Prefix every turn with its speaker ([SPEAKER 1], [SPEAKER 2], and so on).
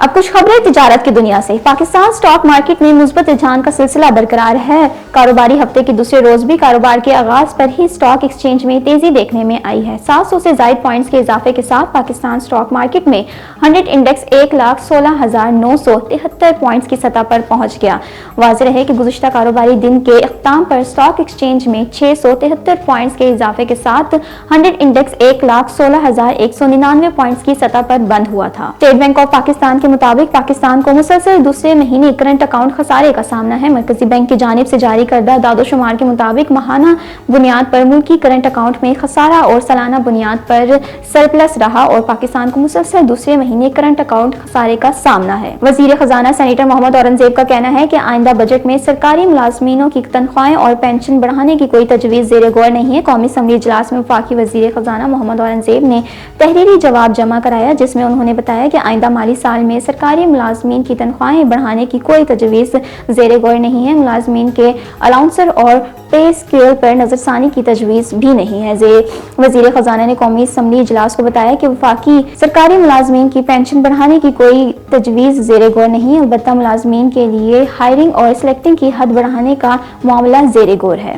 [SPEAKER 1] اب کچھ خبریں تجارت کی دنیا سے۔ پاکستان سٹاک مارکیٹ میں مثبت رجحان کا سلسلہ برقرار ہے۔ کاروباری ہفتے کے دوسرے روز بھی کاروبار کے آغاز پر ہی سٹاک ایکسچینج میں تیزی دیکھنے میں آئی ہے۔ 700 سے زائد پوائنٹس کے اضافے کے ساتھ پاکستان سٹاک مارکیٹ میں 100 انڈیکس 1,16,973 پوائنٹس کی سطح پر پہنچ گیا۔ واضح رہے کہ گزشتہ کاروباری دن کے اختتام پر سٹاک ایکسچینج میں 673 پوائنٹس کے اضافے کے ساتھ 100 انڈیکس 1,16,199 پوائنٹس کی سطح پر بند ہوا تھا۔ اسٹیٹ بینک آف پاکستان کے مطابق پاکستان کو مسلسل دوسرے مہینے کرنٹ اکاؤنٹ خسارے کا سامنا ہے۔ مرکزی بینک کی جانب سے جاری کردہ اعداد و شمار کے مطابق ماہانہ بنیاد پر ملکی کرنٹ اکاؤنٹ میں خسارہ اور سالانہ بنیاد پر سرپلس رہا اور پاکستان کو مسلسل دوسرے مہینے کرنٹ اکاؤنٹ خسارے کا سامنا ہے۔ وزیر خزانہ سینیٹر محمد اورنگزیب کا کہنا ہے کہ آئندہ بجٹ میں سرکاری ملازمینوں کی تنخواہیں اور پینشن بڑھانے کی کوئی تجویز زیر غور نہیں ہے۔ قومی اسمبلی اجلاس میں وفاقی وزیر خزانہ محمد اورنگزیب نے تحریری جواب جمع کرایا، جس میں انہوں نے بتایا کہ آئندہ مالی سال میں سرکاری ملازمین کی تنخواہیں بڑھانے کی کوئی تجویز زیر غور نہیں ہے۔ ملازمین کے الاؤنسر اور پے اسکیل پر نظر ثانی کی تجویز بھی نہیں ہے۔ وزیر خزانہ نے قومی اسمبلی اجلاس کو بتایا کہ وفاقی سرکاری ملازمین کی پینشن بڑھانے کی کوئی تجویز زیر غور نہیں ہے، البتہ ملازمین کے لیے ہائرنگ اور سلیکٹنگ کی حد بڑھانے کا معاملہ زیر غور ہے۔